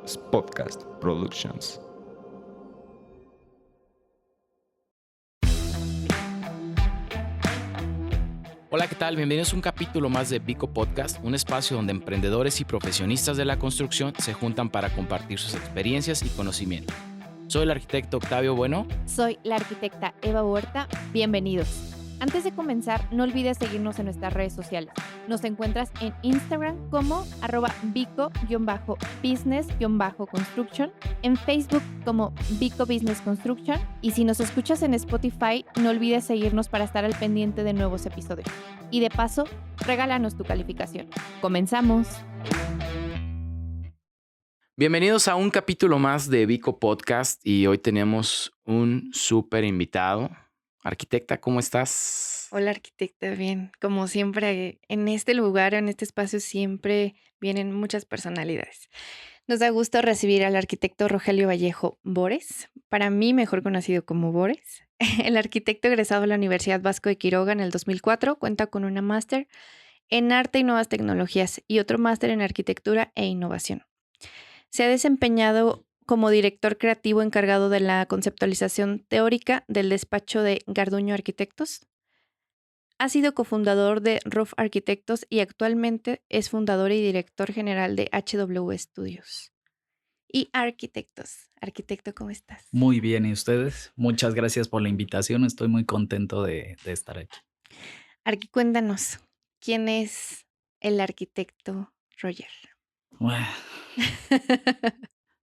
Podcast Productions. Hola, ¿qué tal? Bienvenidos a un capítulo más de Vico Podcast, un espacio donde emprendedores y profesionistas de la construcción se juntan para compartir sus experiencias y conocimientos. Soy el arquitecto Octavio Bueno. Soy la arquitecta Eva Huerta. Bienvenidos. Antes de comenzar, no olvides seguirnos en nuestras redes sociales. Nos encuentras en Instagram como @vico_business_construction, en Facebook como Vico Business Construction, y si nos escuchas en Spotify, no olvides seguirnos para estar al pendiente de nuevos episodios. Y de paso, regálanos tu calificación. ¡Comenzamos! Bienvenidos a un capítulo más de Vico Podcast y hoy tenemos un súper invitado. Arquitecta, ¿cómo estás? Hola arquitecta, bien. Como siempre, en este lugar, en este espacio, siempre vienen muchas personalidades. Nos da gusto recibir al arquitecto Rogelio Vallejo Bores, para mí mejor conocido como Bores. El arquitecto egresado de la Universidad Vasco de Quiroga en el 2004 cuenta con una máster en Arte y Nuevas Tecnologías y otro máster en Arquitectura e Innovación. Se ha desempeñado como director creativo encargado de la conceptualización teórica del despacho de Garduño Arquitectos. Ha sido cofundador de Roof Arquitectos y actualmente es fundador y director general de HW Studios. Y Arquitectos. Arquitecto, ¿cómo estás? Muy bien, ¿y ustedes? Muchas gracias por la invitación. Estoy muy contento de estar aquí. Arqui, cuéntanos, ¿quién es el arquitecto Roger? Bueno,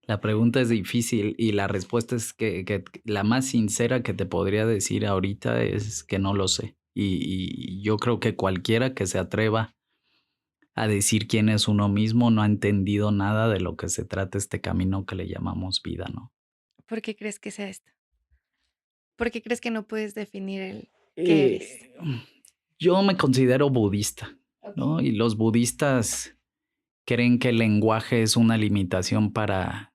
la pregunta es difícil y la respuesta es que la más sincera que te podría decir ahorita es que no lo sé. Y yo creo que cualquiera que se atreva a decir quién es uno mismo no ha entendido nada de lo que se trata este camino que le llamamos vida, ¿no? ¿Por qué crees que sea esto? ¿Por qué crees que no puedes definir el qué eres? Yo me considero budista, ¿no? Ok. Y los budistas creen que el lenguaje es una limitación para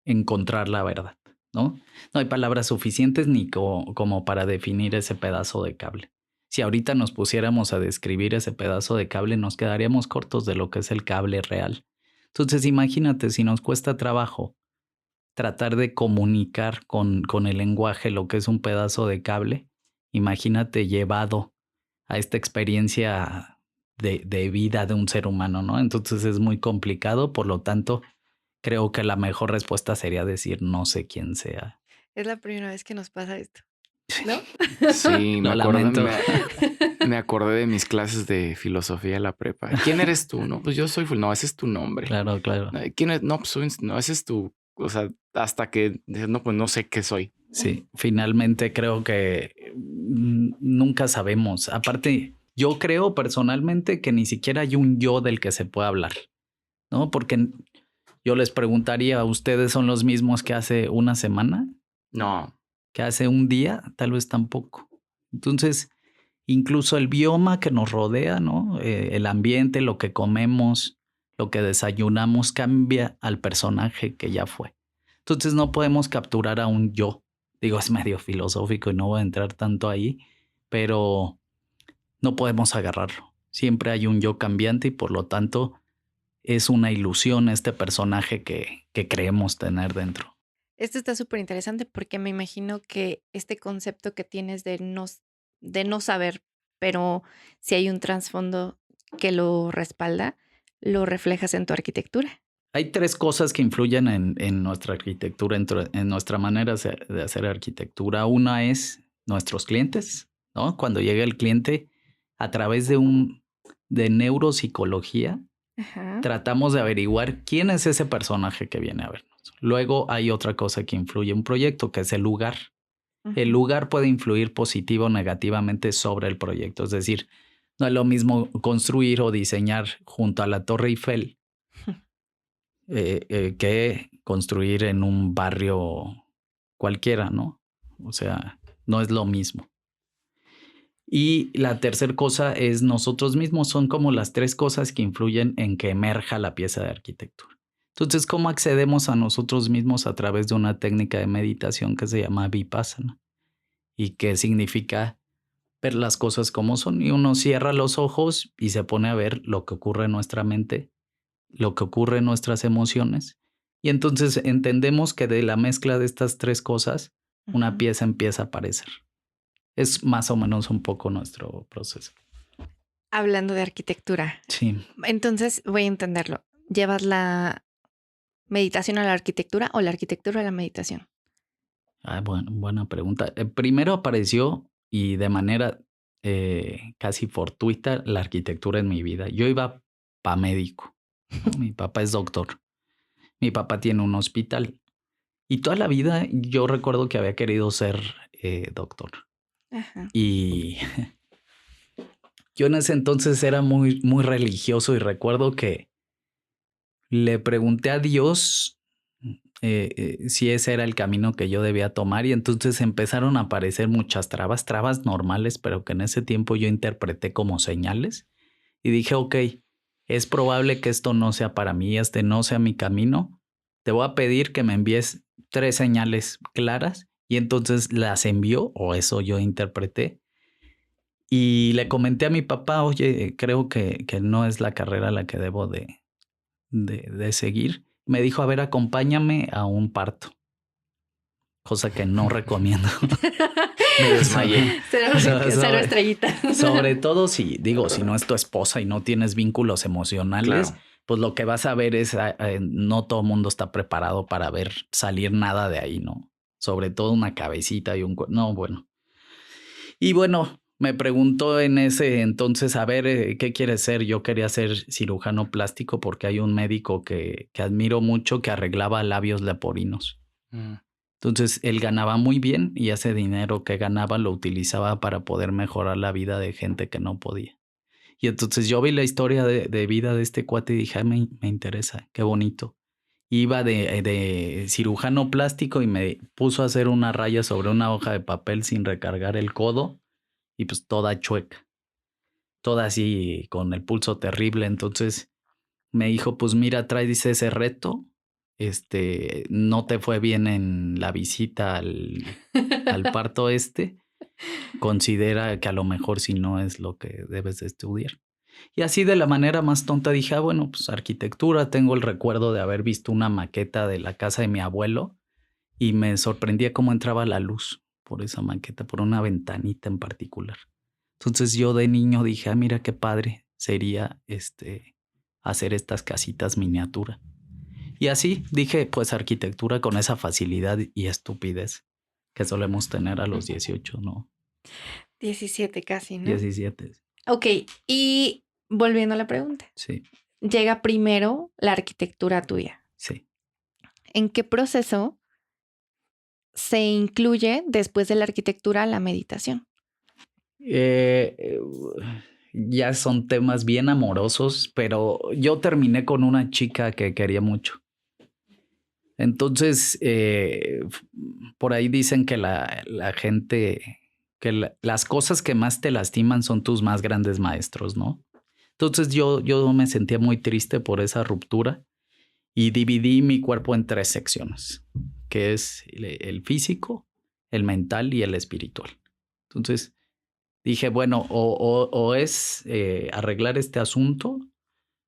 encontrar la verdad, ¿no? No hay palabras suficientes ni como para definir ese pedazo de cable. Si ahorita nos pusiéramos a describir ese pedazo de cable, nos quedaríamos cortos de lo que es el cable real. Entonces, imagínate si nos cuesta trabajo tratar de comunicar con el lenguaje lo que es un pedazo de cable, imagínate llevado a esta experiencia de vida de un ser humano, ¿no? Entonces es muy complicado, por lo tanto, creo que la mejor respuesta sería decir no sé quién sea. Es la primera vez que nos pasa esto, ¿no? Sí, Lo lamento. me acordé de mis clases de filosofía de la prepa. ¿Quién eres tú? No, pues yo soy... No, ese es tu nombre. Claro, claro. ¿Quién es? No, pues no, ese es tu... O sea, hasta que... No, pues no sé qué soy. Sí, finalmente creo que nunca sabemos. Aparte, yo creo personalmente que ni siquiera hay un yo del que se pueda hablar, ¿no? Porque yo les preguntaría, ¿ustedes son los mismos que hace una semana? No. ¿Que hace un día? Tal vez tampoco. Entonces, incluso el bioma que nos rodea, ¿no? El ambiente, lo que comemos, lo que desayunamos, cambia al personaje que ya fue. Entonces no podemos capturar a un yo. Digo, es medio filosófico y no voy a entrar tanto ahí, pero no podemos agarrarlo. Siempre hay un yo cambiante y por lo tanto es una ilusión este personaje que creemos tener dentro. Esto está súper interesante porque me imagino que este concepto que tienes de no saber, pero si hay un trasfondo que lo respalda, lo reflejas en tu arquitectura. Hay tres cosas que influyen en nuestra arquitectura, en nuestra manera de hacer arquitectura. Una es nuestros clientes, ¿no? Cuando llega el cliente, a través de neuropsicología, Ajá. tratamos de averiguar quién es ese personaje que viene a vernos. Luego hay otra cosa que influye en un proyecto, que es el lugar. El lugar puede influir positivo o negativamente sobre el proyecto. Es decir, no es lo mismo construir o diseñar junto a la Torre Eiffel que construir en un barrio cualquiera, ¿no? O sea, no es lo mismo. Y la tercera cosa es nosotros mismos. Son como las tres cosas que influyen en que emerja la pieza de arquitectura. Entonces, ¿cómo accedemos a nosotros mismos? A través de una técnica de meditación que se llama Vipassana y que significa ver las cosas como son. Y uno cierra los ojos y se pone a ver lo que ocurre en nuestra mente, lo que ocurre en nuestras emociones Y entonces entendemos que de la mezcla de estas tres cosas, una Ujú. pieza empieza a aparecer. Es más o menos un poco nuestro proceso. Hablando de arquitectura, Sí. entonces voy a entenderlo. ¿Llevas la meditación a la arquitectura o la arquitectura a la meditación? Bueno, buena pregunta. Primero apareció y de manera casi fortuita la arquitectura en mi vida. Yo iba para médico, ¿no? Mi papá es doctor. Mi papá tiene un hospital. Y toda la vida yo recuerdo que había querido ser doctor. Ajá. Y yo en ese entonces era muy, muy religioso y recuerdo que le pregunté a Dios si ese era el camino que yo debía tomar y entonces empezaron a aparecer muchas trabas normales, pero que en ese tiempo yo interpreté como señales y dije, ok, es probable que esto no sea para mí, este no sea mi camino. Te voy a pedir que me envíes 3 señales claras y entonces las envió, o eso yo interpreté. Y le comenté a mi papá, oye, creo que no es la carrera la que debo de seguir. Me dijo, a ver, acompáñame a un parto, cosa que no recomiendo. Me desmayé. Cero estrellitas. Sobre todo si no es tu esposa y no tienes vínculos emocionales, Claro. pues lo que vas a ver es, no todo el mundo está preparado para ver salir nada de ahí, ¿no? Sobre todo una cabecita y no, bueno. Y bueno, me preguntó en ese entonces, a ver, ¿qué quieres ser? Yo quería ser cirujano plástico porque hay un médico que admiro mucho que arreglaba labios leporinos. Mm. Entonces él ganaba muy bien y ese dinero que ganaba lo utilizaba para poder mejorar la vida de gente que no podía. Y entonces yo vi la historia de vida de este cuate y dije, me interesa, qué bonito. Iba de cirujano plástico y me puso a hacer una raya sobre una hoja de papel sin recargar el codo y pues toda chueca, toda así con el pulso terrible. Entonces me dijo, pues mira, traes ese reto, no te fue bien en la visita al parto considera que a lo mejor si no es lo que debes de estudiar. Y así de la manera más tonta dije, bueno, pues arquitectura, tengo el recuerdo de haber visto una maqueta de la casa de mi abuelo y me sorprendía cómo entraba la luz por esa maqueta, por una ventanita en particular. Entonces yo de niño dije, mira qué padre sería hacer estas casitas miniatura. Y así dije, pues arquitectura con esa facilidad y estupidez que solemos tener a los 18, ¿no? 17 casi, ¿no? 17. Ok, y volviendo a la pregunta, Sí, llega primero la arquitectura tuya. sí. ¿En qué proceso se incluye después de la arquitectura la meditación? Ya son temas bien amorosos, pero yo terminé con una chica que quería mucho. Entonces, por ahí dicen que la gente, que las cosas que más te lastiman son tus más grandes maestros, ¿no? Entonces yo me sentía muy triste por esa ruptura y dividí mi cuerpo en 3 secciones, que es el físico, el mental y el espiritual. Entonces dije, bueno, o es arreglar este asunto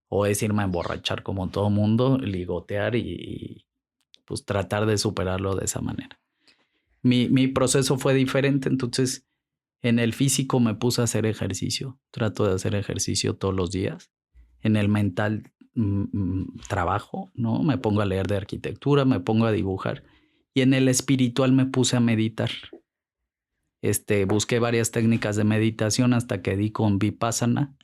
o es irme a emborrachar como todo mundo, ligotear y pues tratar de superarlo de esa manera. Mi proceso fue diferente, entonces en el físico me puse a hacer ejercicio, trato de hacer ejercicio todos los días. En el mental trabajo, ¿no? Me pongo a leer de arquitectura, me pongo a dibujar. Y en el espiritual me puse a meditar. Busqué varias técnicas de meditación hasta que di con Vipassana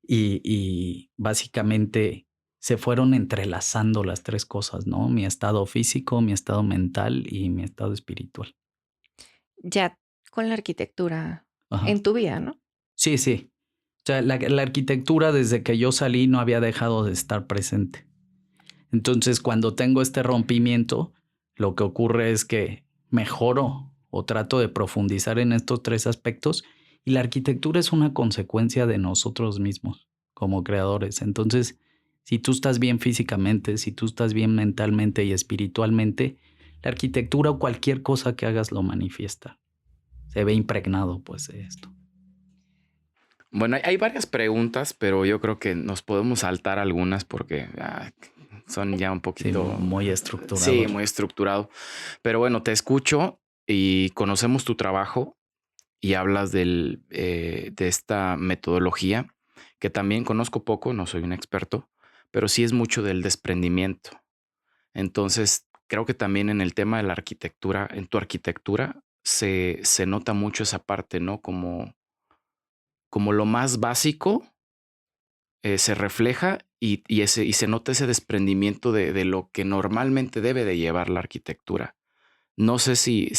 y básicamente se fueron entrelazando las 3 cosas, ¿no? Mi estado físico, mi estado mental y mi estado espiritual. Ya con la arquitectura Ajá. en tu vida, ¿no? Sí, sí. O sea, la arquitectura desde que yo salí no había dejado de estar presente. Entonces, cuando tengo este rompimiento, lo que ocurre es que mejoro o trato de profundizar en estos 3 aspectos y la arquitectura es una consecuencia de nosotros mismos como creadores. Entonces, si tú estás bien físicamente, si tú estás bien mentalmente y espiritualmente, la arquitectura o cualquier cosa que hagas lo manifiesta. Se ve impregnado pues de esto. Bueno, hay varias preguntas, pero yo creo que nos podemos saltar algunas porque Son ya un Sí, poquito... muy estructurado. Sí, muy estructurado. Pero bueno, te escucho y conocemos tu trabajo y hablas de esta metodología que también conozco poco, no soy un experto, pero sí es mucho del desprendimiento. Entonces, creo que también en el tema de la arquitectura, en tu arquitectura, se nota mucho esa parte, ¿no? Como lo más básico se refleja y se nota ese desprendimiento de lo que normalmente debe de llevar la arquitectura. No sé si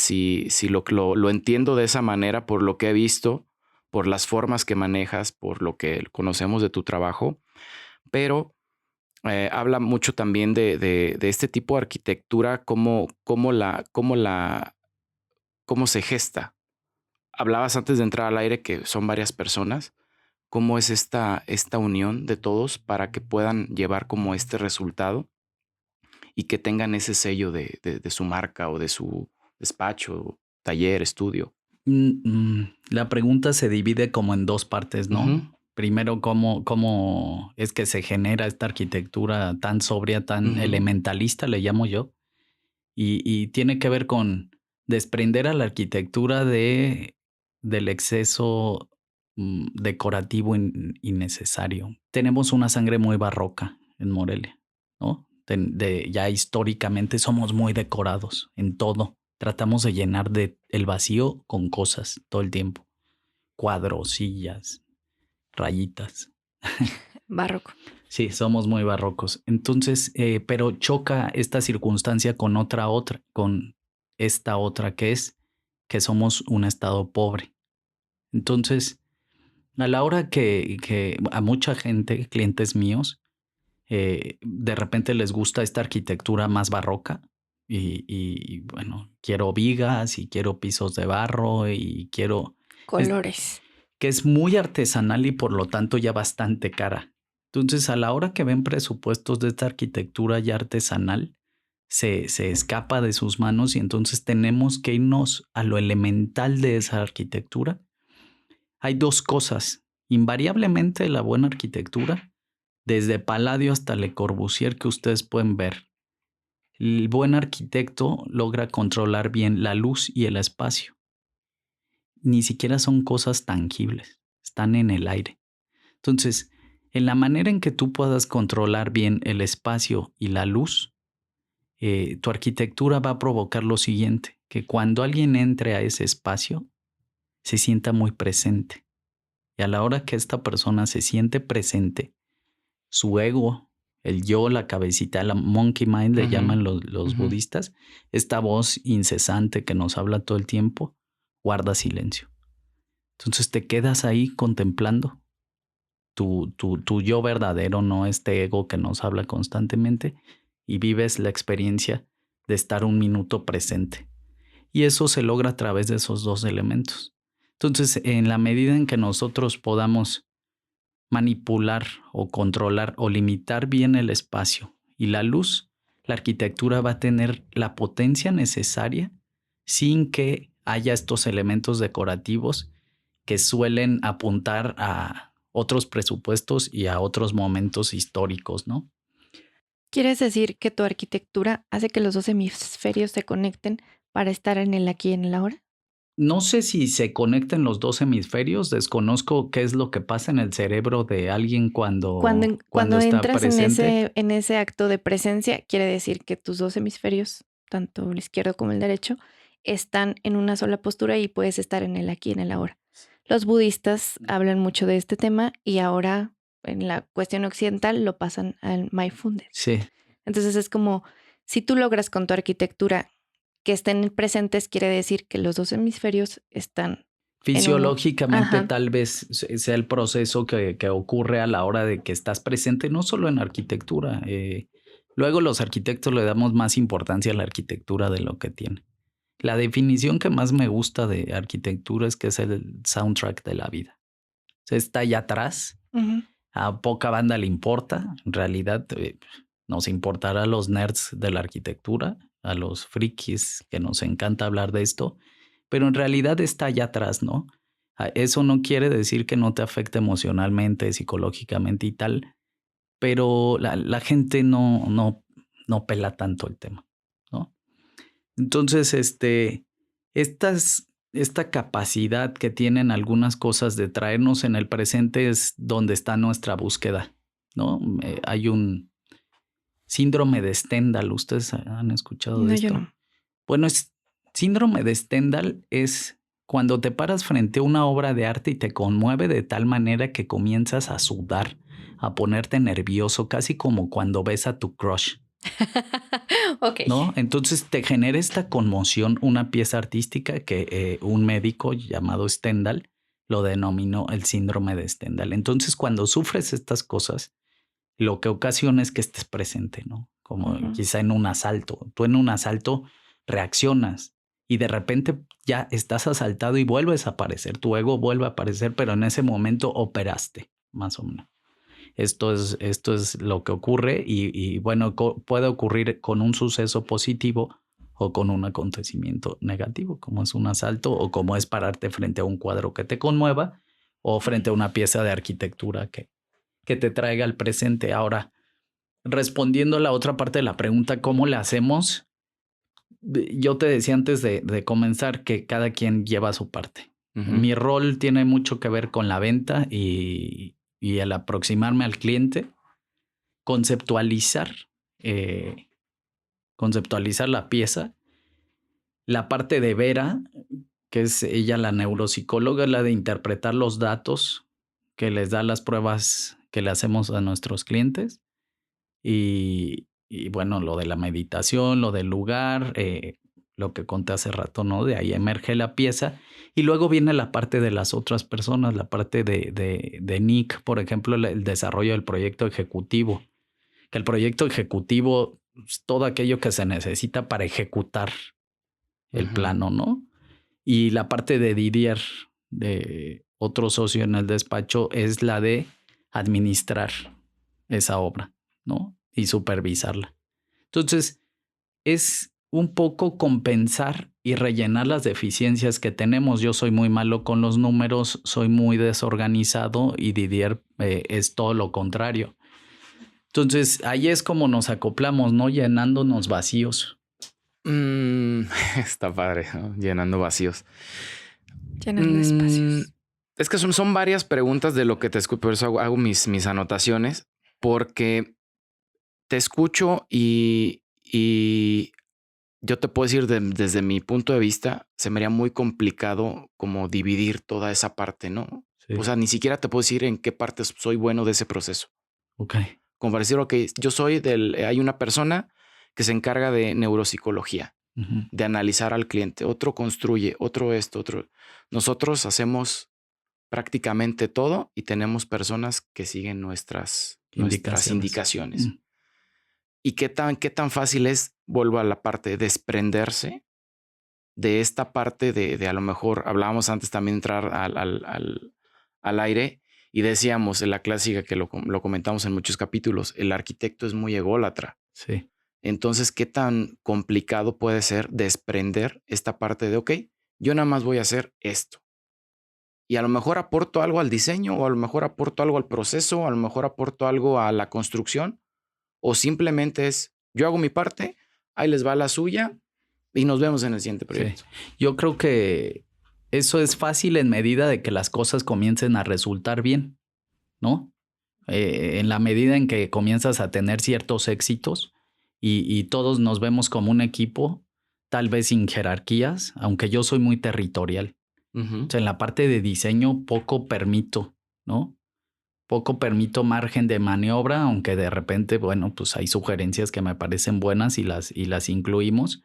lo entiendo de esa manera por lo que he visto, por las formas que manejas, por lo que conocemos de tu trabajo, pero habla mucho también de este tipo de arquitectura, cómo se gesta. Hablabas antes de entrar al aire que son varias personas. ¿Cómo es esta unión de todos para que puedan llevar como este resultado y que tengan ese sello de su marca o de su despacho, taller, estudio? La pregunta se divide como en dos partes, ¿no? Ujú, Primero, ¿cómo es que se genera esta arquitectura tan sobria, tan ujú, elementalista, le llamo yo? Y tiene que ver con desprender a la arquitectura del exceso decorativo innecesario. Tenemos una sangre muy barroca en Morelia, ¿no? Ya históricamente somos muy decorados en todo. Tratamos de llenar el vacío con cosas todo el tiempo. Cuadros, sillas, rayitas. Barroco. Sí, somos muy barrocos. Entonces, pero choca esta circunstancia con con esta otra que es que somos un estado pobre. Entonces, a la hora que a mucha gente, clientes míos, de repente les gusta esta arquitectura más barroca y bueno, quiero vigas y quiero pisos de barro y quiero... es- Colores. que es muy artesanal y por lo tanto ya bastante cara. Entonces, a la hora que ven presupuestos de esta arquitectura ya artesanal, se escapa de sus manos y entonces tenemos que irnos a lo elemental de esa arquitectura. Hay dos cosas. Invariablemente la buena arquitectura, desde Palladio hasta Le Corbusier que ustedes pueden ver. El buen arquitecto logra controlar bien la luz y el espacio. Ni siquiera son cosas tangibles, están en el aire. Entonces, en la manera en que tú puedas controlar bien el espacio y la luz, tu arquitectura va a provocar lo siguiente, que cuando alguien entre a ese espacio, se sienta muy presente. Y a la hora que esta persona se siente presente, su ego, el yo, la cabecita, la monkey mind, le ujú, llaman los ujú. budistas, esta voz incesante que nos habla todo el tiempo, guarda silencio. Entonces te quedas ahí contemplando tu yo verdadero, no este ego que nos habla constantemente, y vives la experiencia de estar un minuto presente. Y eso se logra a través de esos dos elementos. Entonces, en la medida en que nosotros podamos manipular o controlar o limitar bien el espacio y la luz, la arquitectura va a tener la potencia necesaria sin que haya estos elementos decorativos que suelen apuntar a otros presupuestos y a otros momentos históricos, ¿no? ¿Quieres decir que tu arquitectura hace que los dos hemisferios se conecten para estar en el aquí y en el ahora? No sé si se conectan los dos hemisferios, desconozco qué es lo que pasa en el cerebro de alguien cuando Cuando está entras presente. en ese acto de presencia, quiere decir que tus dos hemisferios, tanto el izquierdo como el derecho, están en una sola postura y puedes estar en el aquí y en el ahora. Los budistas hablan mucho de este tema y ahora en la cuestión occidental lo pasan al mindfulness. Sí, Entonces es como, si tú logras con tu arquitectura que estén presentes, quiere decir que los dos hemisferios están en uno. fisiológicamente Ajá. tal vez sea el proceso que ocurre a la hora de que estás presente, no solo en arquitectura. Luego los arquitectos le damos más importancia a la arquitectura de lo que tiene. La definición que más me gusta de arquitectura es que es el soundtrack de la vida. O sea, está allá atrás, Ujú. a poca banda le importa, en realidad nos importará a los nerds de la arquitectura, a los frikis que nos encanta hablar de esto, pero en realidad está allá atrás, ¿no? Eso no quiere decir que no te afecte emocionalmente, psicológicamente y tal, pero la gente no pela tanto el tema, ¿no? Entonces, esta capacidad que tienen algunas cosas de traernos en el presente es donde está nuestra búsqueda, ¿no? Hay un síndrome de Stendhal. ¿Ustedes han escuchado de esto? Yo no. Bueno, síndrome de Stendhal es cuando te paras frente a una obra de arte y te conmueve de tal manera que comienzas a sudar, a ponerte nervioso, casi como cuando ves a tu crush. Ok. ¿No? Entonces te genera esta conmoción, una pieza artística que un médico llamado Stendhal lo denominó el síndrome de Stendhal. Entonces, cuando sufres estas cosas, lo que ocasiona es que estés presente, ¿no? Como quizá en un asalto. Tú en un asalto reaccionas y de repente ya estás asaltado y vuelves a aparecer. Tu ego vuelve a aparecer, pero en ese momento operaste, más o menos. Esto es lo que ocurre y bueno, puede ocurrir con un suceso positivo o con un acontecimiento negativo, como es un asalto o como es pararte frente a un cuadro que te conmueva o frente a una pieza de arquitectura que te traiga al presente. Ahora, respondiendo a la otra parte de la pregunta, ¿cómo le hacemos? Yo te decía antes de comenzar que cada quien lleva su parte. Mi rol tiene mucho que ver con la venta y al aproximarme al cliente, conceptualizar la pieza. La parte de Vera, que es ella la neuropsicóloga, es la de interpretar los datos que les da las pruebas que le hacemos a nuestros clientes. Y bueno, lo de la meditación, lo del lugar, lo que conté hace rato, ¿no? De ahí emerge la pieza. Y luego viene la parte de las otras personas, la parte de Nick, por ejemplo, el desarrollo del proyecto ejecutivo. Que el proyecto ejecutivo es todo aquello que se necesita para ejecutar el plano, ¿no? Y la parte de Didier, de otro socio en el despacho, es la de administrar esa obra, ¿no? Y supervisarla. Entonces, es un poco compensar y rellenar las deficiencias que tenemos. Yo soy muy malo con los números, soy muy desorganizado y Didier es todo lo contrario. Entonces, ahí es como nos acoplamos, ¿no? Llenándonos vacíos. Está padre, ¿no? Llenando vacíos. Llenando espacios. Es que son varias preguntas de lo que te escucho, por eso hago mis anotaciones, porque te escucho y yo te puedo decir desde mi punto de vista, se me haría muy complicado como dividir toda esa parte, ¿no? Sí. O sea, ni siquiera te puedo decir en qué parte soy bueno de ese proceso. Ok. Como para decir, ok, yo soy hay una persona que se encarga de neuropsicología, de analizar al cliente, otro construye, otro esto, otro. Nosotros hacemos prácticamente todo y tenemos personas que siguen nuestras indicaciones. ¿Y qué tan fácil es, vuelvo a la parte, desprenderse de esta parte de a lo mejor, hablábamos antes también entrar al aire y decíamos en la clásica que lo comentamos en muchos capítulos, el arquitecto es muy ególatra. Sí. Entonces, ¿qué tan complicado puede ser desprender esta parte de, ok, yo nada más voy a hacer esto? Y a lo mejor aporto algo al diseño, o a lo mejor aporto algo al proceso, o a lo mejor aporto algo a la construcción, o simplemente es, yo hago mi parte, ahí les va la suya y nos vemos en el siguiente proyecto. Sí. Yo creo que eso es fácil en medida de que las cosas comiencen a resultar bien, ¿no? En la medida en que comienzas a tener ciertos éxitos y todos nos vemos como un equipo, tal vez sin jerarquías, aunque yo soy muy territorial. O sea, en la parte de diseño poco permito, ¿no? Poco permito margen de maniobra, aunque de repente, bueno, pues hay sugerencias que me parecen buenas y las incluimos.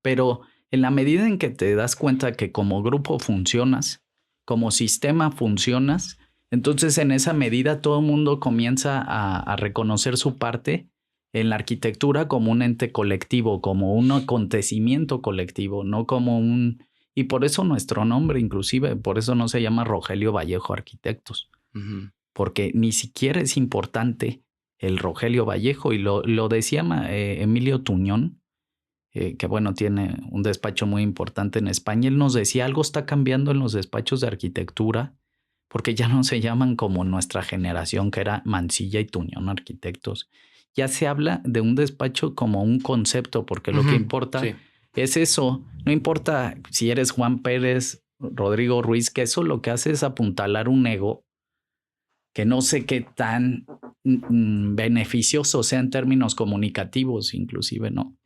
Pero en la medida en que te das cuenta que como grupo funcionas, como sistema funcionas, entonces en esa medida todo el mundo comienza a reconocer su parte en la arquitectura como un ente colectivo, como un acontecimiento colectivo, no como un... Y por eso nuestro nombre, inclusive, por eso no se llama Rogelio Vallejo Arquitectos. Porque ni siquiera es importante el Rogelio Vallejo. Y lo decía Emilio Tuñón, que bueno, tiene un despacho muy importante en España. Él nos decía, algo está cambiando en los despachos de arquitectura, porque ya no se llaman como nuestra generación, que era Mansilla y Tuñón Arquitectos. Ya se habla de un despacho como un concepto, porque lo que importa es eso. No importa si eres Juan Pérez, Rodrigo Ruiz, que eso lo que hace es apuntalar un ego que no sé qué tan beneficioso sea en términos comunicativos, inclusive, ¿no?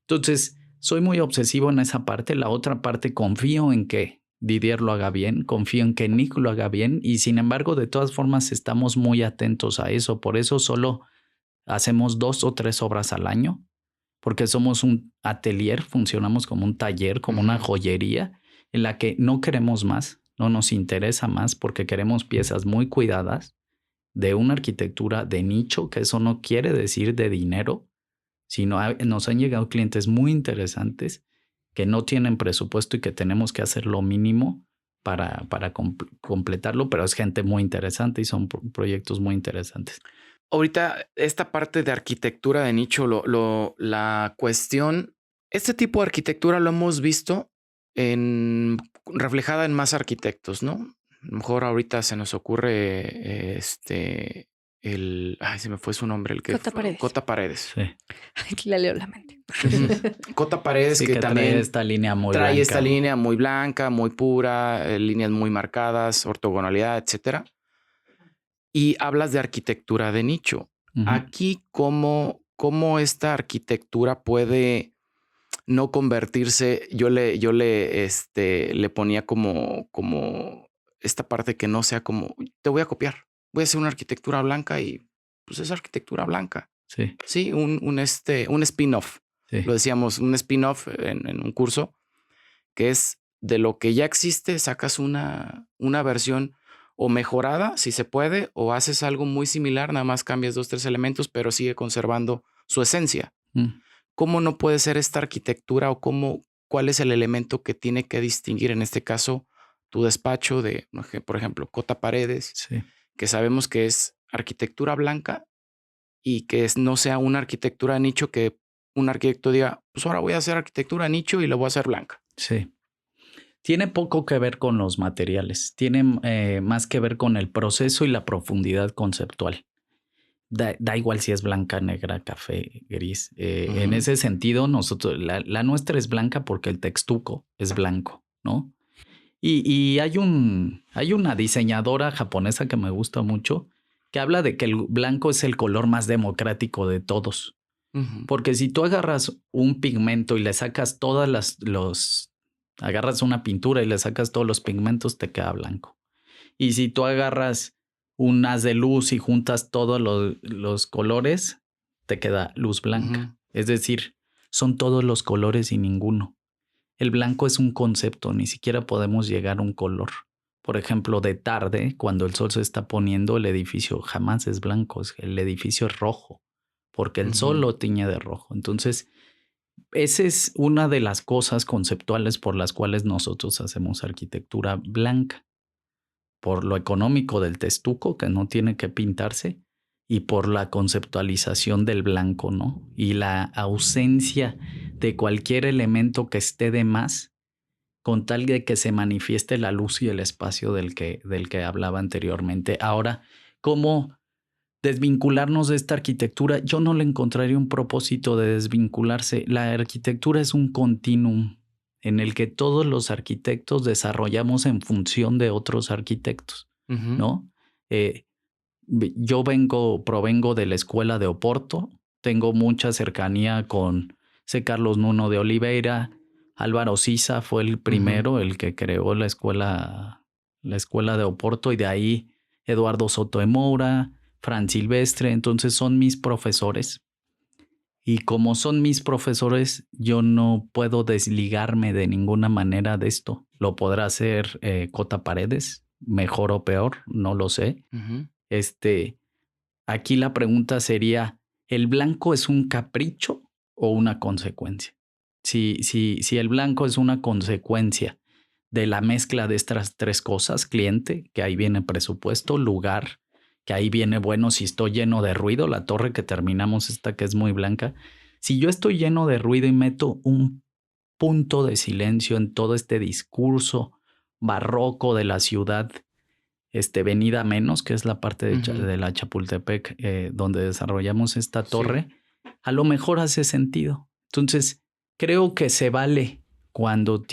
Entonces, soy muy obsesivo en esa parte. La otra parte, confío en que Didier lo haga bien, confío en que Nick lo haga bien, y sin embargo, de todas formas, estamos muy atentos a eso. Por eso solo hacemos 2 o 3 obras al año, porque somos un atelier, funcionamos como un taller, como una joyería, en la que no queremos más, no nos interesa más, porque queremos piezas muy cuidadas, de una arquitectura de nicho, que eso no quiere decir de dinero, sino nos han llegado clientes muy interesantes que no tienen presupuesto y que tenemos que hacer lo mínimo para completarlo, pero es gente muy interesante y son proyectos muy interesantes. Ahorita, esta parte de arquitectura de nicho, la cuestión, este tipo de arquitectura lo hemos visto reflejada en más arquitectos, ¿no? A lo mejor ahorita se nos ocurre se me fue su nombre, el que Cota Paredes. Cota Paredes. Sí. La leo la mente. Cota Paredes, Sí, que también trae esta línea muy trae blanca. esta línea muy blanca, muy pura, líneas muy marcadas, ortogonalidad, etcétera. Y hablas de arquitectura de nicho. Aquí, ¿cómo esta arquitectura puede no convertirse? Yo le ponía como esta parte que no sea como, te voy a copiar, voy a hacer una arquitectura blanca y pues es arquitectura blanca. Sí. Sí, un spin-off. Sí. Lo decíamos, un spin-off en un curso, que es de lo que ya existe, sacas una versión o mejorada, si se puede, o haces algo muy similar, nada más cambias 2, 3 elementos, pero sigue conservando su esencia. ¿Cómo no puede ser esta arquitectura o cuál es el elemento que tiene que distinguir, en este caso, tu despacho de, por ejemplo, Cota Paredes, Sí. que sabemos que es arquitectura blanca y que no sea una arquitectura de nicho, que un arquitecto diga, pues ahora voy a hacer arquitectura de nicho y la voy a hacer blanca? Sí. Tiene poco que ver con los materiales, tiene más que ver con el proceso y la profundidad conceptual. Da igual si es blanca, negra, café, gris. En ese sentido, nosotros, la nuestra es blanca porque el textuco es blanco, ¿no? Y hay una diseñadora japonesa que me gusta mucho que habla de que el blanco es el color más democrático de todos. Porque si tú agarras un pigmento y le sacas agarras una pintura y le sacas todos los pigmentos, te queda blanco. Y si tú agarras un haz de luz y juntas todos los colores, te queda luz blanca. Es decir, son todos los colores y ninguno. El blanco es un concepto, ni siquiera podemos llegar a un color. Por ejemplo, de tarde, cuando el sol se está poniendo, el edificio jamás es blanco, el edificio es rojo, porque el sol lo tiñe de rojo. Entonces, esa es una de las cosas conceptuales por las cuales nosotros hacemos arquitectura blanca. Por lo económico del testuco, que no tiene que pintarse, y por la conceptualización del blanco, ¿no? Y la ausencia de cualquier elemento que esté de más, con tal de que se manifieste la luz y el espacio del que hablaba anteriormente. Ahora, ¿cómo desvincularnos de esta arquitectura? Yo no le encontraría un propósito de desvincularse. La arquitectura es un continuum en el que todos los arquitectos desarrollamos en función de otros arquitectos, ¿no? Yo provengo de la escuela de Oporto, tengo mucha cercanía con Carlos Nuno de Oliveira. Álvaro Siza fue el primero, el que creó la escuela de Oporto, y de ahí Eduardo Soto de Moura, Fran Silvestre. Entonces son mis profesores. Y como son mis profesores, yo no puedo desligarme de ninguna manera de esto. Lo podrá hacer Cota Paredes, mejor o peor, no lo sé. Aquí la pregunta sería, ¿el blanco es un capricho o una consecuencia? Si el blanco es una consecuencia de la mezcla de estas 3 cosas, cliente, que ahí viene presupuesto, lugar, que ahí viene, bueno, si estoy lleno de ruido, la torre que terminamos esta que es muy blanca, si yo estoy lleno de ruido y meto un punto de silencio en todo este discurso barroco de la ciudad, Venida Menos, que es la parte Ujú. de la Chapultepec, donde desarrollamos esta torre, a lo mejor hace sentido. Entonces, creo que se vale cuando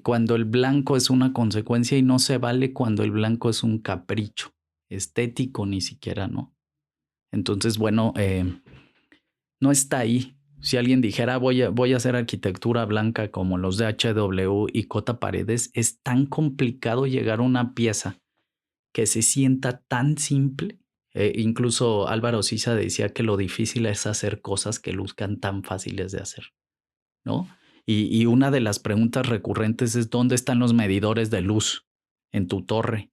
cuando el blanco es una consecuencia y no se vale cuando el blanco es un capricho estético, ni siquiera, ¿no? Entonces, bueno, no está ahí. Si alguien dijera voy a hacer arquitectura blanca como los de HW y Cota Paredes, es tan complicado llegar a una pieza que se sienta tan simple. Incluso Álvaro Siza decía que lo difícil es hacer cosas que luzcan tan fáciles de hacer, ¿no? Y una de las preguntas recurrentes es ¿dónde están los medidores de luz en tu torre?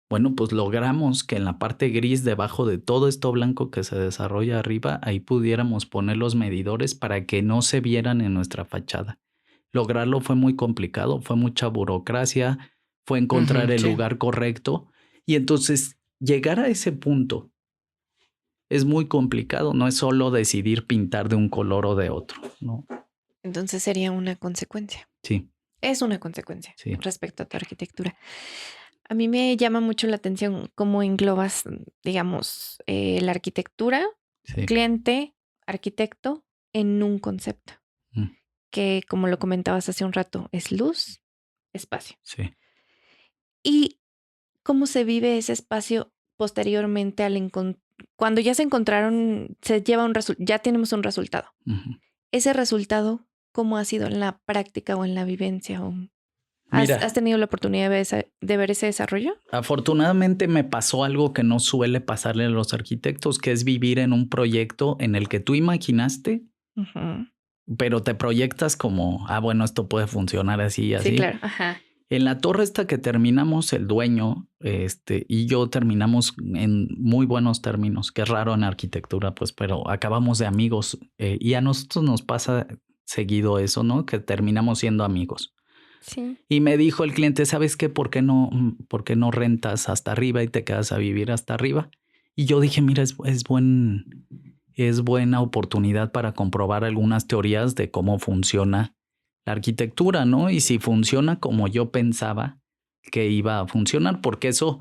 Bueno, pues logramos que en la parte gris debajo de todo esto blanco que se desarrolla arriba, ahí pudiéramos poner los medidores para que no se vieran en nuestra fachada. Lograrlo fue muy complicado, fue mucha burocracia, fue encontrar el Sí. lugar correcto y entonces llegar a ese punto es muy complicado, no es solo decidir pintar de un color o de otro, ¿no? Entonces sería una consecuencia. Sí, Es una consecuencia sí, respecto a tu arquitectura. A mí me llama mucho la atención cómo englobas, digamos, la arquitectura, sí. cliente, arquitecto, en un concepto, Mm, que como lo comentabas hace un rato, es luz, espacio. sí. Y cómo se vive ese espacio posteriormente cuando ya se encontraron, se lleva ya tenemos un resultado. Ujú. Ese resultado, ¿cómo ha sido en la práctica o en la vivencia? Mira, ¿Has tenido la oportunidad de ver ese desarrollo? afortunadamente me pasó algo que no suele pasarle a los arquitectos, que es vivir en un proyecto en el que tú imaginaste, Ujú. pero te proyectas como, bueno, esto puede funcionar así y Sí, así. claro. Ajá. En la torre esta que terminamos, el dueño y yo terminamos en muy buenos términos, que es raro en arquitectura, pues, pero acabamos de amigos y a nosotros nos pasa seguido eso, ¿no? Que terminamos siendo amigos. Sí. Y me dijo el cliente, ¿sabes qué? ¿Por qué no rentas hasta arriba y te quedas a vivir hasta arriba? Y yo dije, mira, es buena oportunidad para comprobar algunas teorías de cómo funciona la arquitectura, ¿no? Y si funciona como yo pensaba que iba a funcionar, porque eso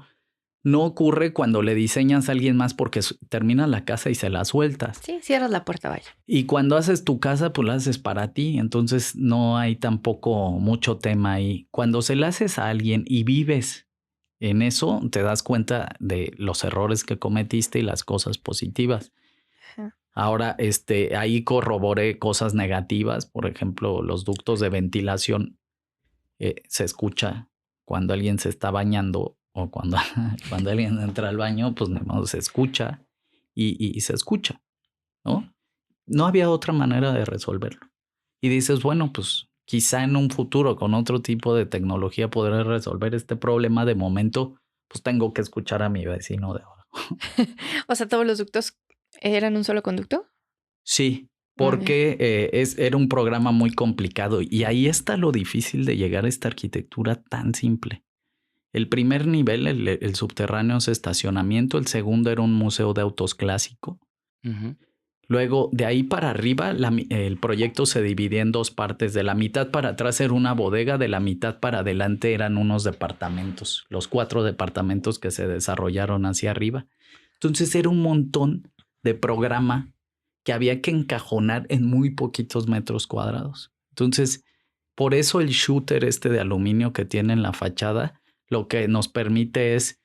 no ocurre cuando le diseñas a alguien más porque terminas la casa y se la sueltas. Sí, cierras la puerta, vaya. Y cuando haces tu casa, pues la haces para ti, entonces no hay tampoco mucho tema ahí. Cuando se la haces a alguien y vives en eso, te das cuenta de los errores que cometiste y las cosas positivas. Ajá. Ahora, ahí corroboré cosas negativas, por ejemplo, los ductos de ventilación se escucha cuando alguien se está bañando o cuando, cuando alguien entra al baño, pues no se escucha y se escucha, ¿no? No había otra manera de resolverlo. Y dices, bueno, pues quizá en un futuro con otro tipo de tecnología podré resolver este problema. De momento, pues tengo que escuchar a mi vecino de ahora. O sea, ¿todos los ductos eran un solo conducto? Sí, Muy bien. porque era un programa muy complicado y ahí está lo difícil de llegar a esta arquitectura tan simple. El primer nivel, el subterráneo, es estacionamiento. El segundo era un museo de autos clásico. Ujú. Luego, de ahí para arriba, el proyecto se dividía en dos partes. De la mitad para atrás era una bodega, de la mitad para adelante eran unos departamentos, los 4 departamentos que se desarrollaron hacia arriba. Entonces era un montón de programa que había que encajonar en muy poquitos metros cuadrados. Entonces, por eso el shooter de aluminio que tiene en la fachada, lo que nos permite es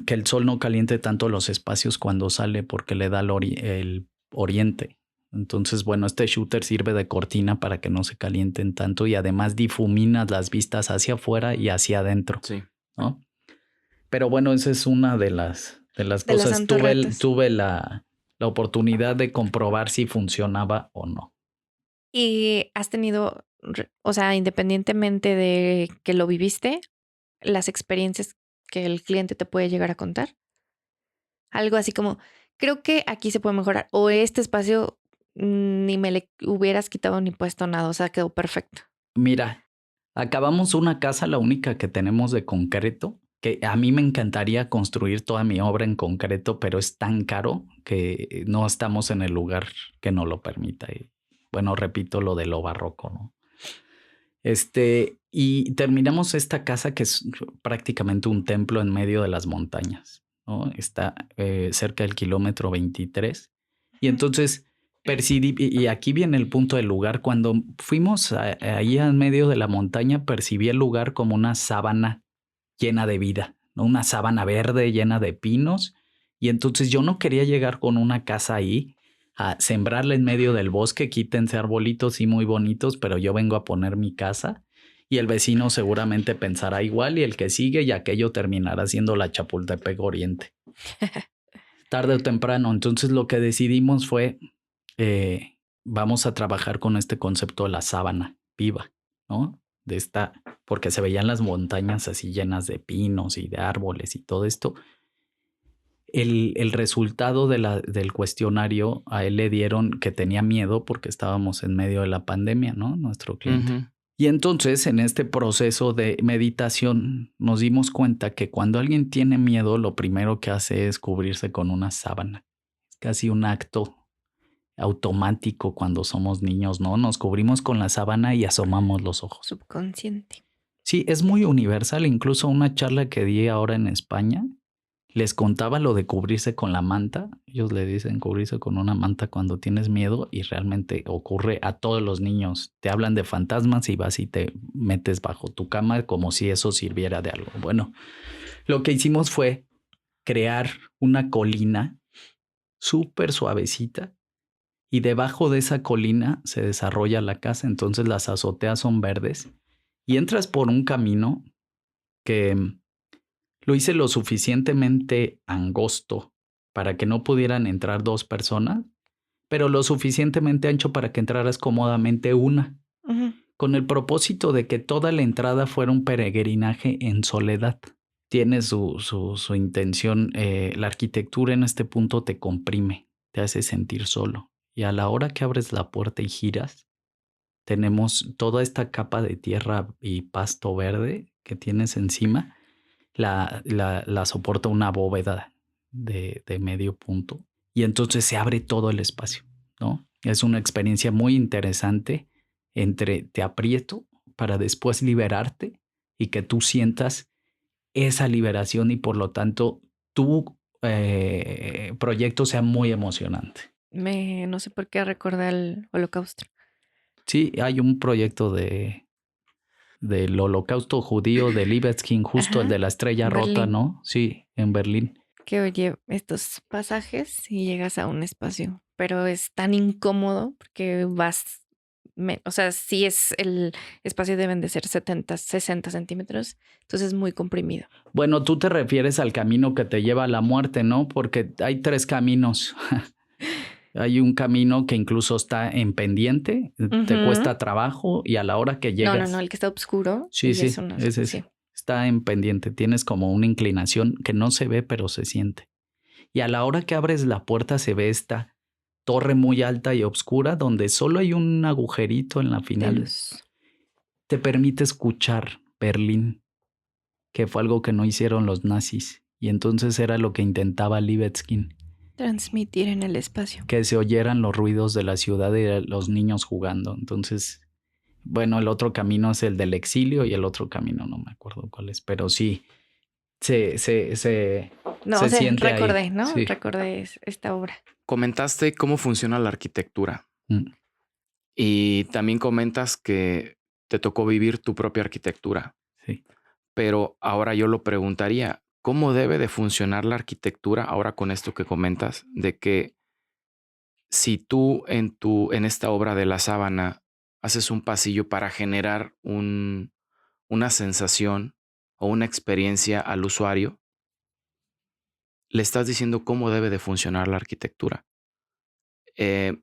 que el sol no caliente tanto los espacios cuando sale porque le da el oriente. Entonces, bueno, este shooter sirve de cortina para que no se calienten tanto y además difumina las vistas hacia afuera y hacia adentro, Sí. ¿no? Pero bueno, esa es una de las De los cosas. santos retos. Tuve la oportunidad de comprobar si funcionaba o no. ¿Y has tenido, o sea, independientemente de que lo viviste, las experiencias que el cliente te puede llegar a contar? Algo así como, creo que aquí se puede mejorar, o este espacio ni me le hubieras quitado ni puesto nada, o sea, quedó perfecto. Mira, acabamos una casa, la única que tenemos de concreto, que a mí me encantaría construir toda mi obra en concreto, pero es tan caro que no estamos en el lugar que nos lo permita. Y bueno, repito lo de lo barroco, ¿no? Y terminamos esta casa que es prácticamente un templo en medio de las montañas, ¿no? Está cerca del kilómetro 23. Y entonces percibí, y aquí viene el punto del lugar. Cuando fuimos ahí en medio de la montaña, percibí el lugar como una sábana llena de vida, ¿no? Una sábana verde llena de pinos. Y entonces yo no quería llegar con una casa ahí a sembrarla en medio del bosque, quítense arbolitos y muy bonitos, pero yo vengo a poner mi casa y el vecino seguramente pensará igual y el que sigue y aquello terminará siendo la Chapultepec Oriente. Tarde o temprano. Entonces lo que decidimos fue, vamos a trabajar con este concepto de la sábana viva, ¿no? Porque se veían las montañas así llenas de pinos y de árboles y todo esto. El resultado del cuestionario a él le dieron que tenía miedo porque estábamos en medio de la pandemia, ¿no? Nuestro cliente. Ujú. Y entonces en este proceso de meditación nos dimos cuenta que cuando alguien tiene miedo, lo primero que hace es cubrirse con una sábana. Es casi un acto automático cuando somos niños, ¿no? Nos cubrimos con la sábana y asomamos los ojos. Subconsciente. Sí, es muy universal. Incluso una charla que di ahora en España, les contaba lo de cubrirse con la manta. Ellos le dicen cubrirse con una manta cuando tienes miedo y realmente ocurre a todos los niños. Te hablan de fantasmas y vas y te metes bajo tu cama como si eso sirviera de algo. Bueno, lo que hicimos fue crear una colina súper suavecita y debajo de esa colina se desarrolla la casa. Entonces las azoteas son verdes y entras por un camino que lo hice lo suficientemente angosto para que no pudieran entrar dos personas, pero lo suficientemente ancho para que entraras cómodamente una, Ujú. con el propósito de que toda la entrada fuera un peregrinaje en soledad. Tiene su intención, la arquitectura en este punto te comprime, te hace sentir solo. Y a la hora que abres la puerta y giras, tenemos toda esta capa de tierra y pasto verde que tienes encima. La soporta una bóveda de medio punto y entonces se abre todo el espacio, ¿no? Es una experiencia muy interesante entre te aprieto para después liberarte y que tú sientas esa liberación y por lo tanto tu proyecto sea muy emocionante. No sé por qué recordé el Holocausto. Sí, hay un proyecto del Holocausto judío de Libeskind, justo el Ajá, de la estrella en rota, Berlín. ¿no? Sí, en Berlín. Que oye estos pasajes y llegas a un espacio, pero es tan incómodo porque o sea, sí es el espacio deben de ser 70, 60 centímetros, entonces es muy comprimido. Bueno, tú te refieres al camino que te lleva a la muerte, ¿no? Porque hay 3 caminos. Hay un camino que incluso está en pendiente, te Ujú. cuesta trabajo y a la hora que No, llegas. el que está oscuro Sí, y es sí, uno, es sí. ese. Está en pendiente, tienes como una inclinación que no se ve, pero se siente. Y a la hora que abres la puerta se ve esta torre muy alta y oscura donde solo hay un agujerito en la De final. luz. Te permite escuchar Berlín, que fue algo que no hicieron los nazis. Y entonces era lo que intentaba Libeskind, Transmitir en el espacio. que se oyeran los ruidos de la ciudad y los niños jugando. Entonces, bueno, el otro camino es el del exilio y el otro camino no me acuerdo cuál es, pero sí, se No, o sea, siente recordé, ahí. ¿no? Sí. Recordé esta obra. Comentaste cómo funciona la arquitectura Mm. y también comentas que te tocó vivir tu propia arquitectura. Sí. Pero ahora yo lo preguntaría, ¿cómo debe de funcionar la arquitectura ahora con esto que comentas? De que si tú en esta obra de la sábana haces un pasillo para generar una sensación o una experiencia al usuario, le estás diciendo cómo debe de funcionar la arquitectura. Eh,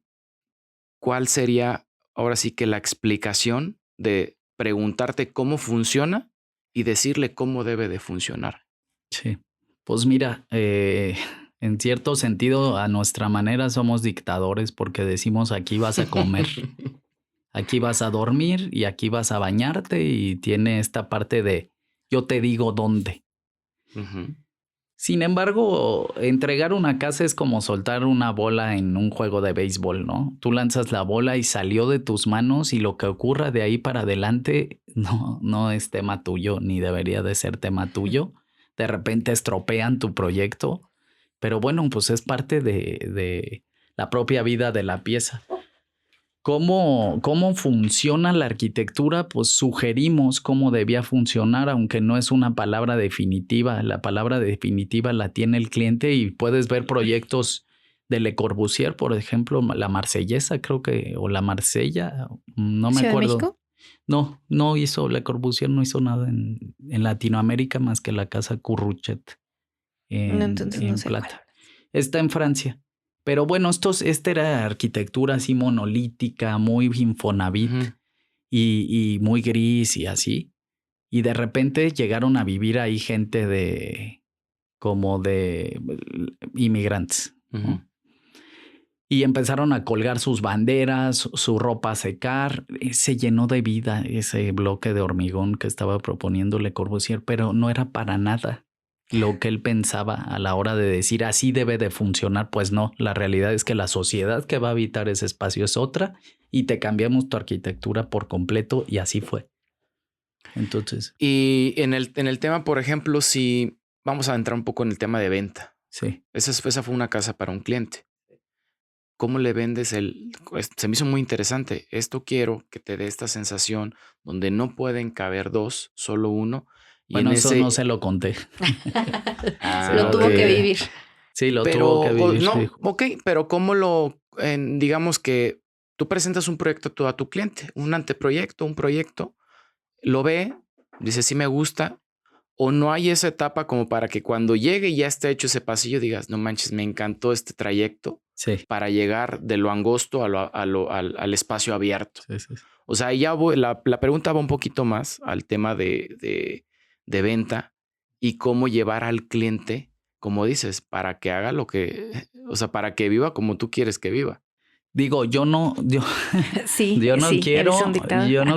¿Cuál sería ahora sí que la explicación de preguntarte cómo funciona y decirle cómo debe de funcionar? Sí. Pues mira, en cierto sentido, a nuestra manera somos dictadores porque decimos aquí vas a comer, aquí vas a dormir y aquí vas a bañarte y tiene esta parte de yo te digo dónde. Ujú. Sin embargo, entregar una casa es como soltar una bola en un juego de béisbol, ¿no? Tú lanzas la bola y salió de tus manos y lo que ocurra de ahí para adelante no es tema tuyo, ni debería de ser tema tuyo. De repente estropean tu proyecto, pero bueno, pues es parte de la propia vida de la pieza. ¿Cómo funciona la arquitectura? Pues sugerimos cómo debía funcionar, aunque no es una palabra definitiva. La palabra definitiva la tiene el cliente y puedes ver proyectos de Le Corbusier, por ejemplo, la Marsellesa, creo que, o la Marsella, no me ¿Ciudad de acuerdo. México? No hizo, Le Corbusier no hizo nada en Latinoamérica más que la casa Curruchet No, entonces no en sé cuál. Plata. Está en Francia. Pero bueno, esta era arquitectura así monolítica, muy Infonavit y muy gris y así. Y de repente llegaron a vivir ahí gente como de inmigrantes, ¿no? Y empezaron a colgar sus banderas, su ropa a secar. Se llenó de vida ese bloque de hormigón que estaba proponiendo Le Corbusier, pero no era para nada lo que él pensaba a la hora de decir así debe de funcionar. Pues no, la realidad es que la sociedad que va a habitar ese espacio es otra y te cambiamos tu arquitectura por completo y así fue. Entonces. Y en el tema, por ejemplo, si vamos a entrar un poco en el tema de venta. Sí. Esa fue una casa para un cliente. ¿Cómo le vendes se me hizo muy interesante. Esto quiero que te dé esta sensación donde no pueden caber dos, solo uno. Y bueno, eso no se lo conté. Lo tuvo que vivir. Sí, tuvo que vivir. No, ok, pero ¿cómo digamos que tú presentas un proyecto a tu cliente, un anteproyecto, un proyecto, lo ve, dice sí me gusta, o no hay esa etapa como para que cuando llegue y ya esté hecho ese pasillo digas, no manches, me encantó este trayecto para llegar de lo angosto al espacio abierto? Sí. O sea, ya la pregunta va un poquito más al tema de venta y cómo llevar al cliente, como dices, para que haga para que viva como tú quieres que viva. Digo, yo no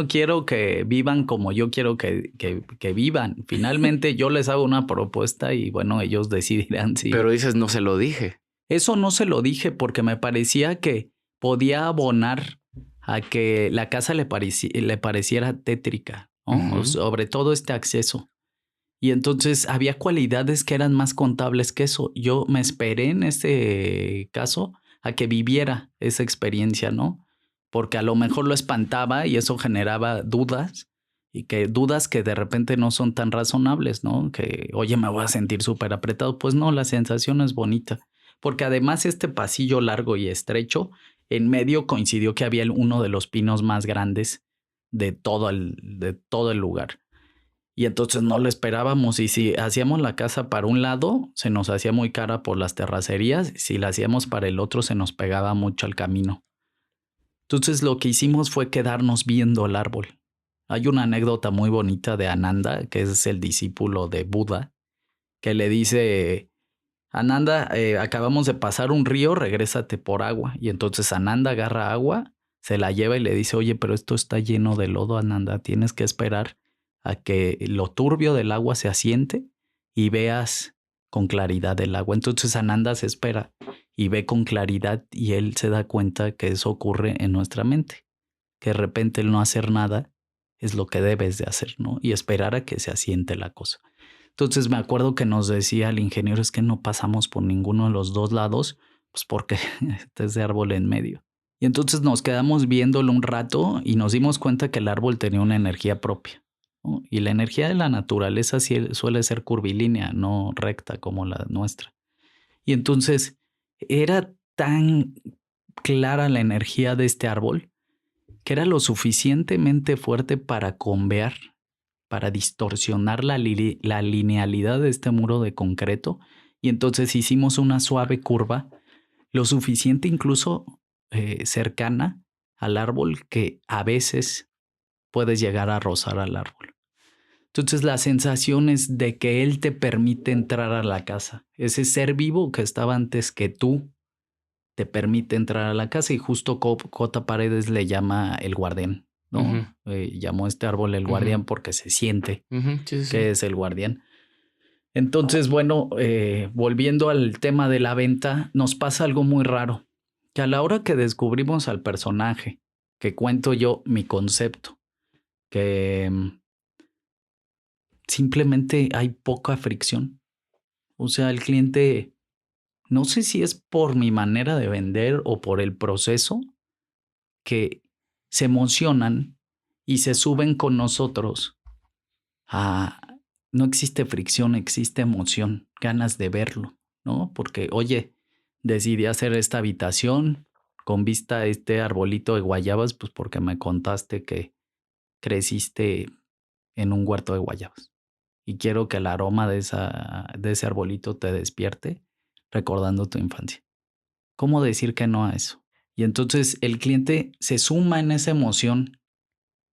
quiero que vivan como yo quiero que vivan. Finalmente yo les hago una propuesta y bueno, ellos decidirán si. Pero dices, no se lo dije. Eso no se lo dije porque me parecía que podía abonar a que la casa le pareciera tétrica, ¿no? Sobre todo este acceso. Y entonces había cualidades que eran más contables que eso. Yo me esperé en este caso a que viviera esa experiencia, ¿no? Porque a lo mejor lo espantaba y eso generaba dudas dudas que de repente no son tan razonables, ¿no? Que, oye, me voy a sentir súper apretado. Pues no, la sensación es bonita. Porque además este pasillo largo y estrecho, en medio coincidió que había uno de los pinos más grandes de todo el lugar. Y entonces no lo esperábamos y si hacíamos la casa para un lado se nos hacía muy cara por las terracerías, si la hacíamos para el otro se nos pegaba mucho al camino. Entonces lo que hicimos fue quedarnos viendo el árbol. Hay una anécdota muy bonita de Ananda, que es el discípulo de Buda, que le dice, Ananda, acabamos de pasar un río, regrésate por agua. Y entonces Ananda agarra agua, se la lleva y le dice, oye, pero esto está lleno de lodo, Ananda, tienes que esperar a que lo turbio del agua se asiente y veas con claridad el agua. Entonces Ananda se espera y ve con claridad y él se da cuenta que eso ocurre en nuestra mente, que de repente el no hacer nada es lo que debes de hacer, ¿no? Y esperar a que se asiente la cosa. Entonces me acuerdo que nos decía el ingeniero, es que no pasamos por ninguno de los dos lados, pues porque está ese árbol en medio. Y entonces nos quedamos viéndolo un rato y nos dimos cuenta que el árbol tenía una energía propia, ¿no? Y la energía de la naturaleza suele ser curvilínea, no recta como la nuestra. Y entonces era tan clara la energía de este árbol que era lo suficientemente fuerte para convear, para distorsionar la linealidad de este muro de concreto. Y entonces hicimos una suave curva, lo suficiente incluso cercana al árbol que a veces puedes llegar a rozar al árbol. Entonces la sensación es de que él te permite entrar a la casa. Ese ser vivo que estaba antes que tú te permite entrar a la casa y justo Cota Paredes le llama el guardián, ¿no? Llamó este árbol el guardián porque se siente Sí. que es el guardián. Entonces, bueno, volviendo al tema de la venta, nos pasa algo muy raro, que a la hora que descubrimos al personaje, que cuento yo mi concepto, que simplemente hay poca fricción. O sea, el cliente, no sé si es por mi manera de vender o por el proceso, que se emocionan y se suben con nosotros a... No existe fricción, existe emoción, ganas de verlo, ¿no? Porque, oye, decidí hacer esta habitación con vista a este arbolito de guayabas, pues porque me contaste que creciste en un huerto de guayabas. Y quiero que el aroma de ese arbolito te despierte recordando tu infancia. ¿Cómo decir que no a eso? Y entonces el cliente se suma en esa emoción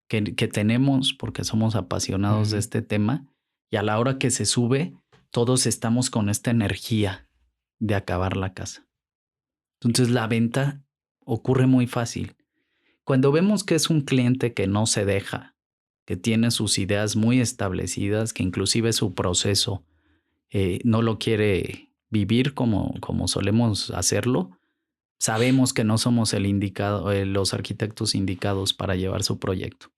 que tenemos porque somos apasionados de este tema, y a la hora que se sube, todos estamos con esta energía de acabar la casa. Entonces la venta ocurre muy fácil. Cuando vemos que es un cliente que no se deja, que tiene sus ideas muy establecidas, que inclusive su proceso no lo quiere vivir como solemos hacerlo, sabemos que no somos los arquitectos indicados para llevar su proyecto.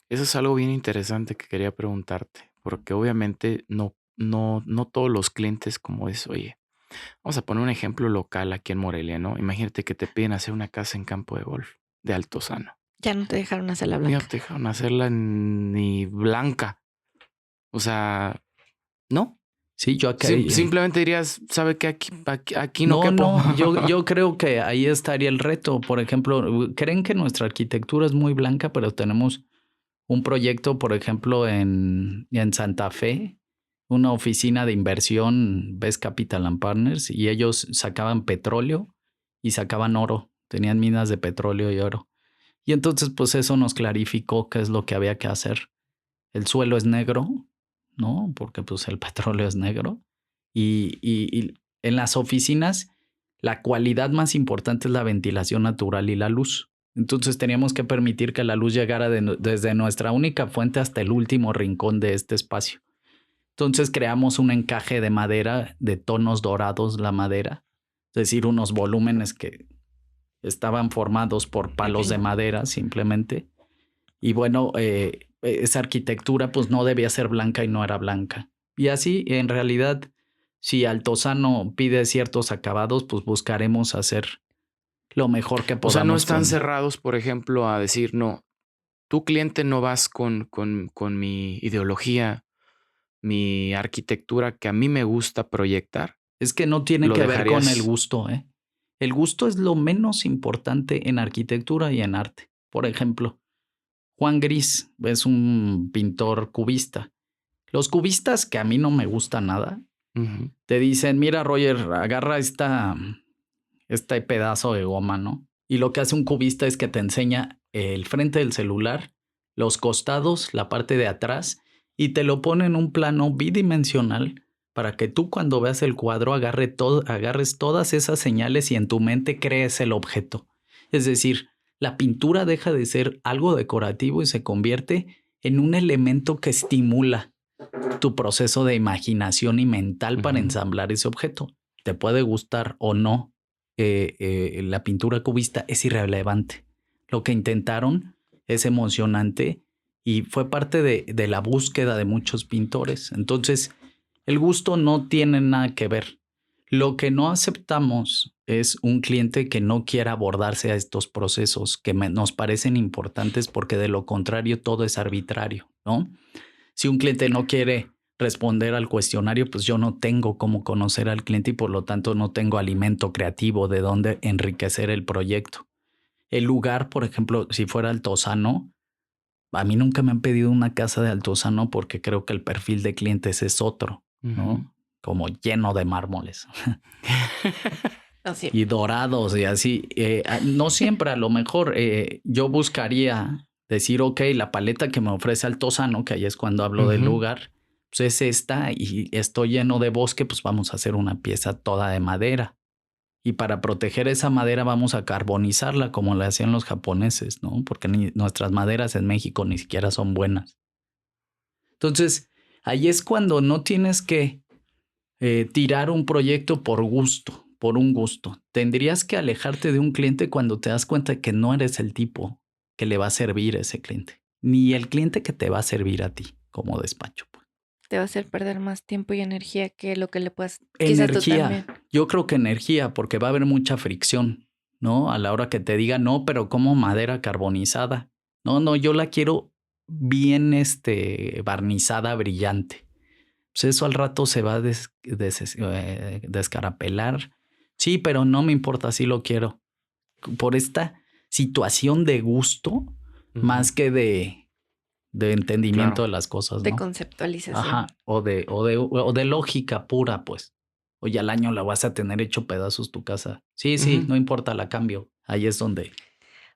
Eso es algo bien interesante que quería preguntarte, porque obviamente no todos los clientes como es, oye, vamos a poner un ejemplo local aquí en Morelia, ¿no? Imagínate que te piden hacer una casa en campo de golf de Altozano. Ya no te dejaron hacerla Ya blanca. no te dejaron hacerla ni blanca. O sea, ¿no? Sí, yo acá... simplemente dirías, ¿sabe qué? Aquí no quepo. No, yo creo que ahí estaría el reto. Por ejemplo, creen que nuestra arquitectura es muy blanca, pero tenemos un proyecto, por ejemplo, en Santa Fe, una oficina de inversión, Best Capital and Partners, y ellos sacaban petróleo y sacaban oro. Tenían minas de petróleo y oro. Y entonces, pues eso nos clarificó qué es lo que había que hacer. El suelo es negro, ¿no? Porque pues el petróleo es negro. Y en las oficinas, la cualidad más importante es la ventilación natural y la luz. Entonces teníamos que permitir que la luz llegara desde nuestra única fuente hasta el último rincón de este espacio. Entonces creamos un encaje de madera, de tonos dorados la madera, es decir, unos volúmenes que estaban formados por palos de madera simplemente. Y bueno, esa arquitectura pues no debía ser blanca y no era blanca. Y así, en realidad, si Altozano pide ciertos acabados, pues buscaremos hacer lo mejor que podamos. O sea, no están cerrados, por ejemplo, a decir, no, tu cliente no vas con mi ideología, mi arquitectura que a mí me gusta proyectar. Es que no tiene que ver con el gusto, ¿eh? El gusto es lo menos importante en arquitectura y en arte. Por ejemplo, Juan Gris es un pintor cubista. Los cubistas, que a mí no me gusta nada, te dicen, mira, Roger, agarra este pedazo de goma, ¿no? Y lo que hace un cubista es que te enseña el frente del celular, los costados, la parte de atrás, y te lo pone en un plano bidimensional para que tú cuando veas el cuadro agarres todas esas señales y en tu mente crees el objeto. Es decir, la pintura deja de ser algo decorativo y se convierte en un elemento que estimula tu proceso de imaginación y mental para ensamblar ese objeto. Te puede gustar o no la pintura cubista, es irrelevante. Lo que intentaron es emocionante y fue parte de la búsqueda de muchos pintores. Entonces, el gusto no tiene nada que ver. Lo que no aceptamos es un cliente que no quiera abordarse a estos procesos que nos parecen importantes, porque de lo contrario todo es arbitrario, ¿no? Si un cliente no quiere responder al cuestionario, pues yo no tengo cómo conocer al cliente y por lo tanto no tengo alimento creativo de dónde enriquecer el proyecto. El lugar, por ejemplo, si fuera Altozano, a mí nunca me han pedido una casa de Altozano porque creo que el perfil de clientes es otro, ¿no? Como lleno de mármoles. Y dorados y así. No siempre, a lo mejor yo buscaría decir, ok, la paleta que me ofrece Altozano, que ahí es cuando hablo del lugar, pues es esta y estoy lleno de bosque, pues vamos a hacer una pieza toda de madera. Y para proteger esa madera vamos a carbonizarla como le hacían los japoneses, ¿no? Porque nuestras maderas en México ni siquiera son buenas. Entonces, ahí es cuando no tienes que tirar un proyecto por gusto, por un gusto. Tendrías que alejarte de un cliente cuando te das cuenta que no eres el tipo que le va a servir a ese cliente, ni el cliente que te va a servir a ti como despacho. Pues. Te va a hacer perder más tiempo y energía que lo que le puedas... Quizás tú también. Energía, yo creo que energía, porque va a haber mucha fricción, ¿no? A la hora que te diga, no, pero como madera carbonizada. No, yo la quiero bien barnizada, brillante. Pues eso al rato se va a descarapelar. Sí, pero no me importa si lo quiero. Por esta situación de gusto, más que de entendimiento de las cosas, ¿no? De conceptualización. Ajá, o de lógica pura, pues. Oye, al año la vas a tener hecho pedazos tu casa. Sí, no importa, la cambio. Ahí es donde...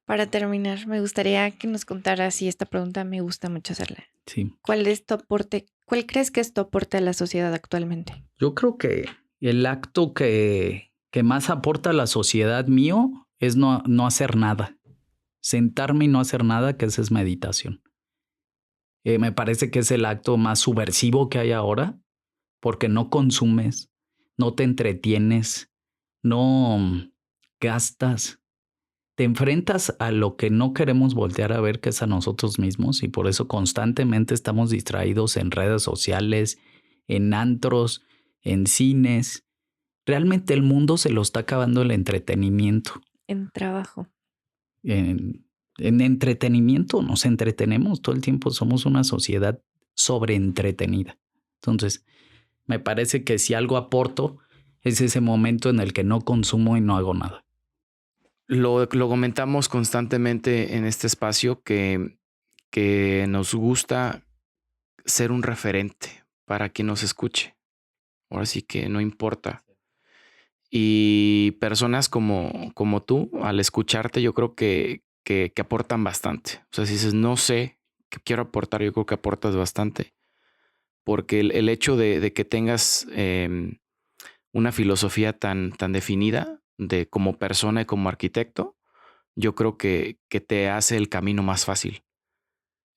Para terminar, me gustaría que nos contaras, y esta pregunta me gusta mucho hacerla. Sí. ¿Cuál es tu aporte? ¿Cuál crees que es tu aporte a la sociedad actualmente? Yo creo que el acto que más aporta a la sociedad mío es no hacer nada. Sentarme y no hacer nada, que esa es meditación. Me parece que es el acto más subversivo que hay ahora, porque no consumes, no te entretienes, no gastas. Te enfrentas a lo que no queremos voltear a ver, que es a nosotros mismos, y por eso constantemente estamos distraídos en redes sociales, en antros, en cines. Realmente el mundo se lo está acabando el entretenimiento. En trabajo. En entretenimiento nos entretenemos todo el tiempo, somos una sociedad sobreentretenida. Entonces, me parece que si algo aporto es ese momento en el que no consumo y no hago nada. Lo comentamos constantemente en este espacio que nos gusta ser un referente para quien nos escuche. Ahora sí que no importa. Y personas como tú, al escucharte, yo creo que aportan bastante. O sea, si dices, no sé qué quiero aportar, yo creo que aportas bastante. Porque el hecho de que tengas una filosofía tan definida de como persona y como arquitecto, yo creo que te hace el camino más fácil.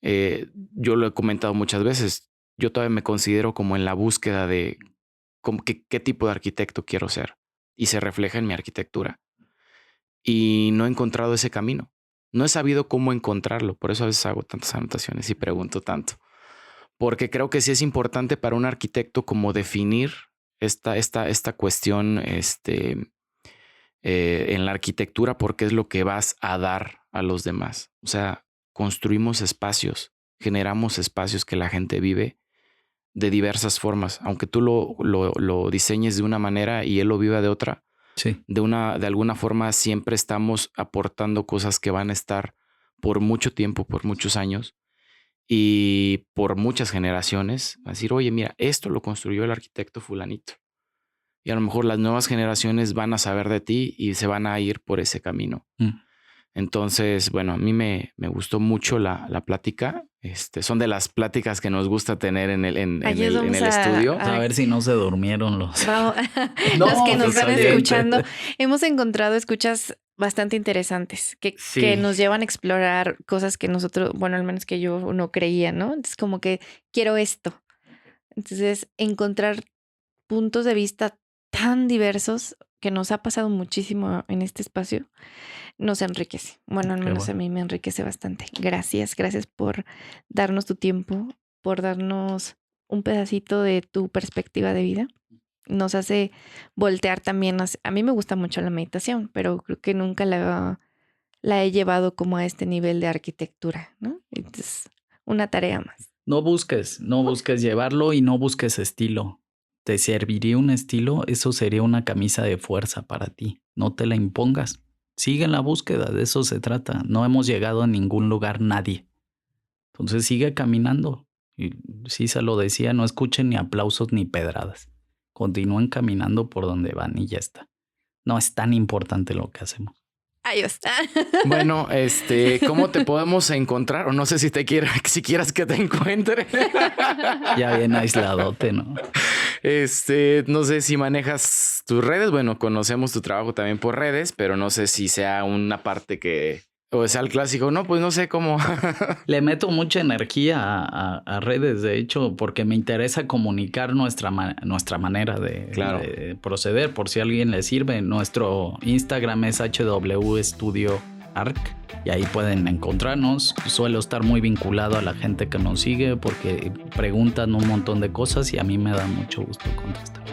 Yo lo he comentado muchas veces. Yo todavía me considero como en la búsqueda de qué tipo de arquitecto quiero ser. Y se refleja en mi arquitectura. Y no he encontrado ese camino. No he sabido cómo encontrarlo. Por eso a veces hago tantas anotaciones y pregunto tanto. Porque creo que sí es importante para un arquitecto como definir esta cuestión en la arquitectura, porque es lo que vas a dar a los demás. O sea, construimos espacios, generamos espacios que la gente vive de diversas formas. Aunque tú lo diseñes de una manera y él lo viva de otra, sí. de alguna forma siempre estamos aportando cosas que van a estar por mucho tiempo, por muchos años y por muchas generaciones. A decir, oye, mira, esto lo construyó el arquitecto fulanito. Y a lo mejor las nuevas generaciones van a saber de ti y se van a ir por ese camino. Entonces, bueno, a mí me gustó mucho la plática. Son de las pláticas que nos gusta tener en el estudio. A ver si no se durmieron los... Vamos, los que nos van escuchando. Hemos encontrado escuchas bastante interesantes que nos llevan a explorar cosas que nosotros, bueno, al menos que yo no creía, ¿no? Entonces, como que quiero esto. Entonces, encontrar puntos de vista tan diversos que nos ha pasado muchísimo en este espacio, nos enriquece. Bueno, al menos a mí me enriquece bastante. Gracias por darnos tu tiempo, por darnos un pedacito de tu perspectiva de vida. Nos hace voltear también. A mí me gusta mucho la meditación, pero creo que nunca la he llevado como a este nivel de arquitectura, ¿no? Entonces, una tarea más. No busques llevarlo y no busques estilo. ¿Te serviría un estilo? Eso sería una camisa de fuerza para ti. No te la impongas. Sigue en la búsqueda, de eso se trata. No hemos llegado a ningún lugar nadie. Entonces sigue caminando. Y sí se lo decía, no escuchen ni aplausos ni pedradas. Continúen caminando por donde van y ya está. No es tan importante lo que hacemos. Adiós. Bueno, ¿cómo te podemos encontrar? O no sé si quieras que te encuentre. Ya bien aisladote, ¿no? No sé si manejas tus redes. Bueno, conocemos tu trabajo también por redes, pero no sé si sea una parte que O sea, el clásico, no, pues no sé cómo. Le meto mucha energía a redes, de hecho, porque me interesa comunicar nuestra manera Claro. de proceder. Por si a alguien le sirve, nuestro Instagram es HW Studio Arc y ahí pueden encontrarnos. Suelo estar muy vinculado a la gente que nos sigue porque preguntan un montón de cosas y a mí me da mucho gusto contestar.